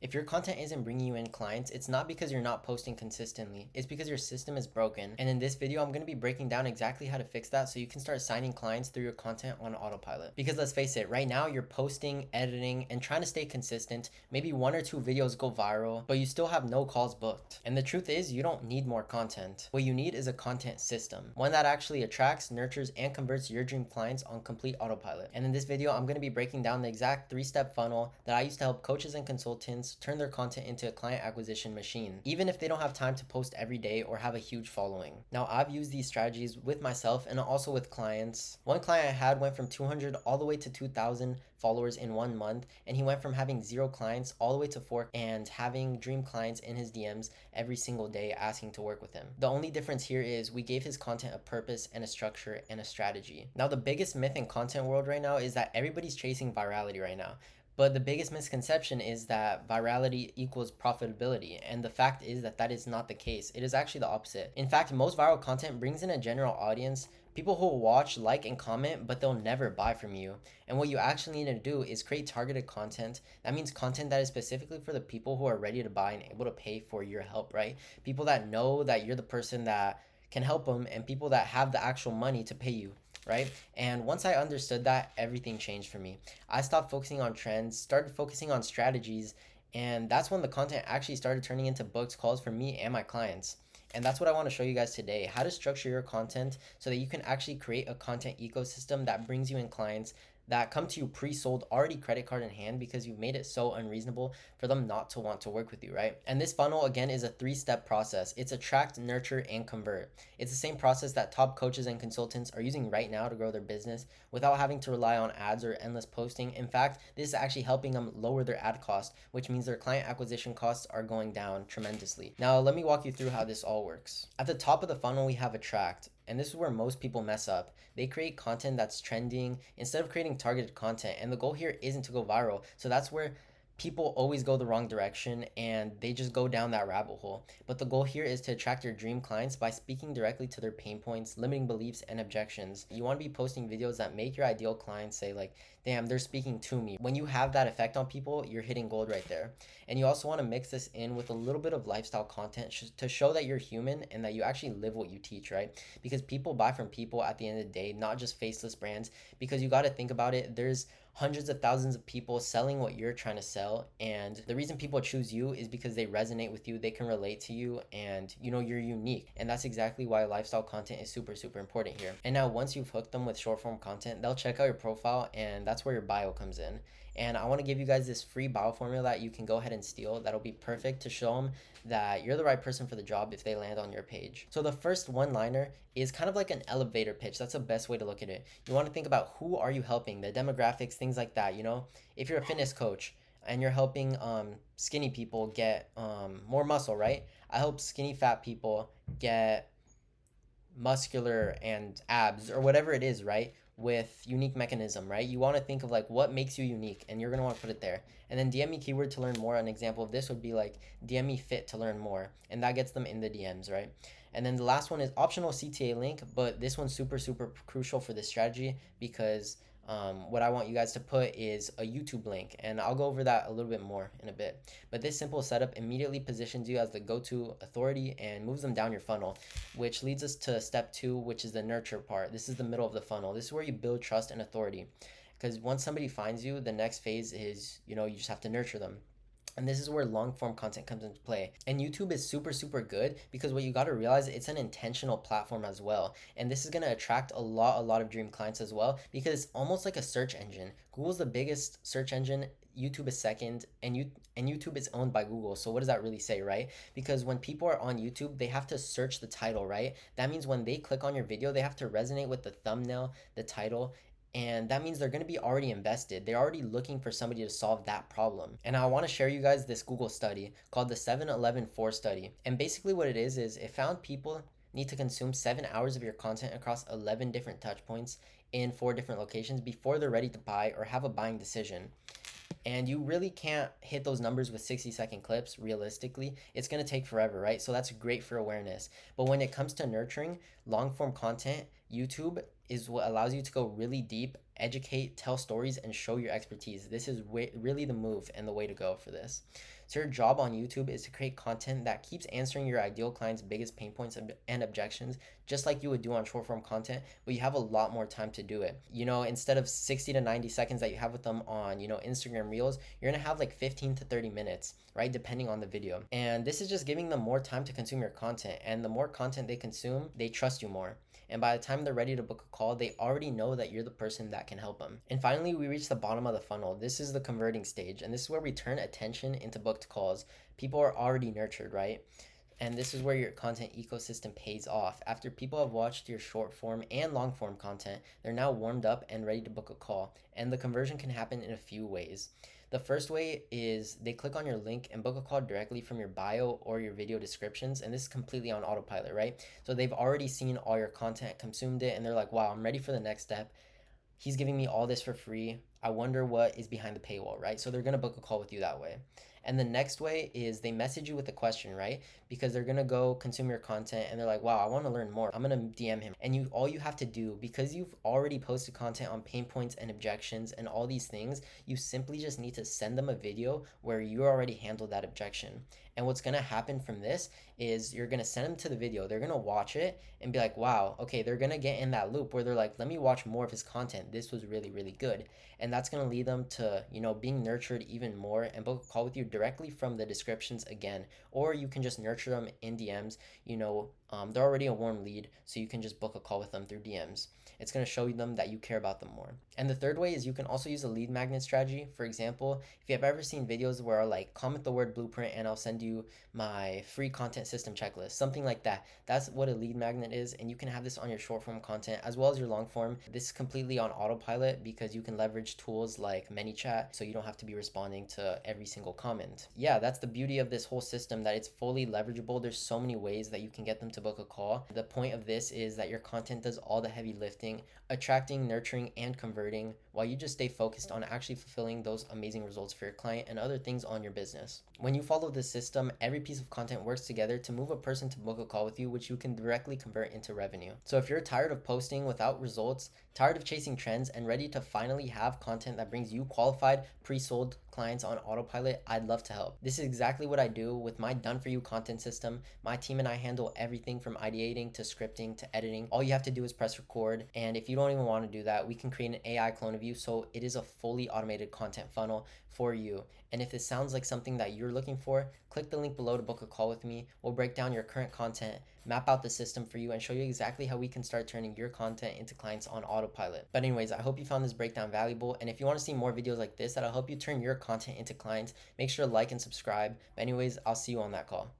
If your content isn't bringing you in clients, it's not because you're not posting consistently. It's because your system is broken. And in this video, I'm going to be breaking down exactly how to fix that so you can start signing clients through your content on autopilot. Because let's face it, right now you're posting, editing, and trying to stay consistent. Maybe one or two videos go viral, but you still have no calls booked. And the truth is, you don't need more content. What you need is a content system, one that actually attracts, nurtures, and converts your dream clients on complete autopilot. And in this video, I'm going to be breaking down the exact 3-step funnel that I used to help coaches and consultants turn their content into a client acquisition machine, even if they don't have time to post every day or have a huge following. Now, I've used these strategies with myself and also with clients. One client I had went from 200 all the way to 2,000 followers in 1 month, and he went from having 0 clients all the way to 4 and having dream clients in his DMs every single day asking to work with him. The only difference here is we gave his content a purpose and a structure and a strategy. Now, the biggest myth in content world right now is that everybody's chasing virality right now. But the biggest misconception is that virality equals profitability, and the fact is that that is not the case. It is actually the opposite. In fact, most viral content brings in a general audience, people who will watch, like, and comment, but they'll never buy from you. And what you actually need to do is create targeted content. That means content that is specifically for the people who are ready to buy and able to pay for your help, right? People that know that you're the person that can help them, and people that have the actual money to pay you, right? And once I understood that, everything changed for me. I stopped focusing on trends, started focusing on strategies, and that's when the content actually started turning into booked calls for me and my clients. And that's what I want to show you guys today, how to structure your content so that you can actually create a content ecosystem that brings you in clients that come to you pre-sold, already credit card in hand, because you've made it so unreasonable for them not to want to work with you, right? And this funnel, again, is a 3-step process. It's attract, nurture, and convert. It's the same process that top coaches and consultants are using right now to grow their business without having to rely on ads or endless posting. In fact, this is actually helping them lower their ad cost, which means their client acquisition costs are going down tremendously. Now, let me walk you through how this all works. At the top of the funnel, we have attract. And this is where most people mess up. They create content that's trending instead of creating targeted content. And the goal here isn't to go viral. So that's where people always go the wrong direction and they just go down that rabbit hole. But the goal here is to attract your dream clients by speaking directly to their pain points, limiting beliefs, and objections. You want to be posting videos that make your ideal clients say like, damn, they're speaking to me. When you have that effect on people, you're hitting gold right there. And you also want to mix this in with a little bit of lifestyle content to show that you're human and that you actually live what you teach, right? Because people buy from people at the end of the day, not just faceless brands. Because you got to think about it, there's hundreds of thousands of people selling what you're trying to sell, and the reason people choose you is because they resonate with you, they can relate to you, and you know you're unique. And that's exactly why lifestyle content is super important here. And now once you've hooked them with short form content, they'll check out your profile, and that's where your bio comes in. And I want to give you guys this free bio formula that you can go ahead and steal. That'll be perfect to show them that you're the right person for the job if they land on your page. So the first one liner is kind of like an elevator pitch. That's the best way to look at it. You want to think about who are you helping, the demographics, things like that. You know, if you're a fitness coach and you're helping skinny people get more muscle, right? I help skinny fat people get muscular and abs or whatever it is, right? With unique mechanism, right? You want to think of like what makes you unique, and you're going to want to put it there. And then DM me keyword to learn more. An example of this would be like DM me fit to learn more, and that gets them in the DMs, right? And then the last one is optional CTA link, but this one's super crucial for this strategy because what I want you guys to put is a YouTube link, and I'll go over that a little bit more in a bit. But this simple setup immediately positions you as the go-to authority and moves them down your funnel, which leads us to step 2, which is the nurture part. This is the middle of the funnel. This is where you build trust and authority, because once somebody finds you, the next phase is, you know, you just have to nurture them. And this is where long form content comes into play. And YouTube is super good because what you got to realize, it's an intentional platform as well. And this is going to attract a lot of dream clients as well, because it's almost like a search engine. Google's the biggest search engine, YouTube is second, and YouTube is owned by Google. So what does that really say, right? Because when people are on YouTube, they have to search the title, right? That means when they click on your video, they have to resonate with the thumbnail, the title, and that means they're going to be already invested. They're already looking for somebody to solve that problem. And I want to share you guys this Google study called the 7-11-4 study. And basically what it is it found people need to consume 7 hours of your content across 11 different touch points in 4 different locations before they're ready to buy or have a buying decision. And you really can't hit those numbers with 60-second clips realistically. It's going to take forever, right? So that's great for awareness. But when it comes to nurturing long form content, YouTube is what allows you to go really deep, educate, tell stories, and show your expertise. This is really the move and the way to go for this. So your job on YouTube is to create content that keeps answering your ideal client's biggest pain points and objections, just like you would do on short form content, but you have a lot more time to do it. You know, instead of 60 to 90 seconds that you have with them on, you know, Instagram Reels, you're gonna have like 15 to 30 minutes, right? Depending on the video. And this is just giving them more time to consume your content. And the more content they consume, they trust you more. And by the time they're ready to book a call, they already know that you're the person that can help them. And finally, we reach the bottom of the funnel. This is the converting stage. And this is where we turn attention into booked calls. People are already nurtured, right? And this is where your content ecosystem pays off. After people have watched your short form and long form content, they're now warmed up and ready to book a call. And the conversion can happen in a few ways. The first way is they click on your link and book a call directly from your bio or your video descriptions. And this is completely on autopilot, right? So they've already seen all your content, consumed it, and they're like, wow, I'm ready for the next step. He's giving me all this for free. I wonder what is behind the paywall, right? So they're gonna book a call with you that way. And the next way is they message you with a question, right? Because they're gonna go consume your content and they're like, wow, I wanna learn more. I'm gonna DM him. And you all you have to do, because you've already posted content on pain points and objections and all these things, you simply just need to send them a video where you already handled that objection. And what's gonna happen from this is you're gonna send them to the video, they're gonna watch it and be like, wow, okay, they're gonna get in that loop where they're like, let me watch more of his content. This was really, really good. And that's gonna lead them to, you know, being nurtured even more and book a call with you directly from the descriptions again. Or you can just nurture them in DMs. You know, they're already a warm lead, so you can just book a call with them through DMs. It's going to show them that you care about them more. And the third way is you can also use a lead magnet strategy. For example, if you have ever seen videos where like comment the word blueprint and I'll send you my free content system checklist, something like that. That's what a lead magnet is. And you can have this on your short form content as well as your long form. This is completely on autopilot because you can leverage tools like ManyChat, so you don't have to be responding to every single comment. Yeah, that's the beauty of this whole system, that it's fully leverageable. There's so many ways that you can get them to book a call. The point of this is that your content does all the heavy lifting, attracting, nurturing, and converting, while you just stay focused on actually fulfilling those amazing results for your client and other things on your business. When you follow this system, every piece of content works together to move a person to book a call with you, which you can directly convert into revenue. So if you're tired of posting without results, tired of chasing trends, and ready to finally have content that brings you qualified, pre-sold clients on autopilot, I'd love to help. This is exactly what I do with my done for you content system. My team and I handle everything from ideating to scripting to editing. All you have to do is press record. And if you don't even want to do that, we can create an AI clone of you. So it is a fully automated content funnel for you. And if this sounds like something that you're looking for, click the link below to book a call with me. We'll break down your current content, map out the system for you, and show you exactly how we can start turning your content into clients on autopilot. But anyways, I hope you found this breakdown valuable. And if you want to see more videos like this that'll help you turn your content into clients, make sure to like and subscribe. But anyways, I'll see you on that call.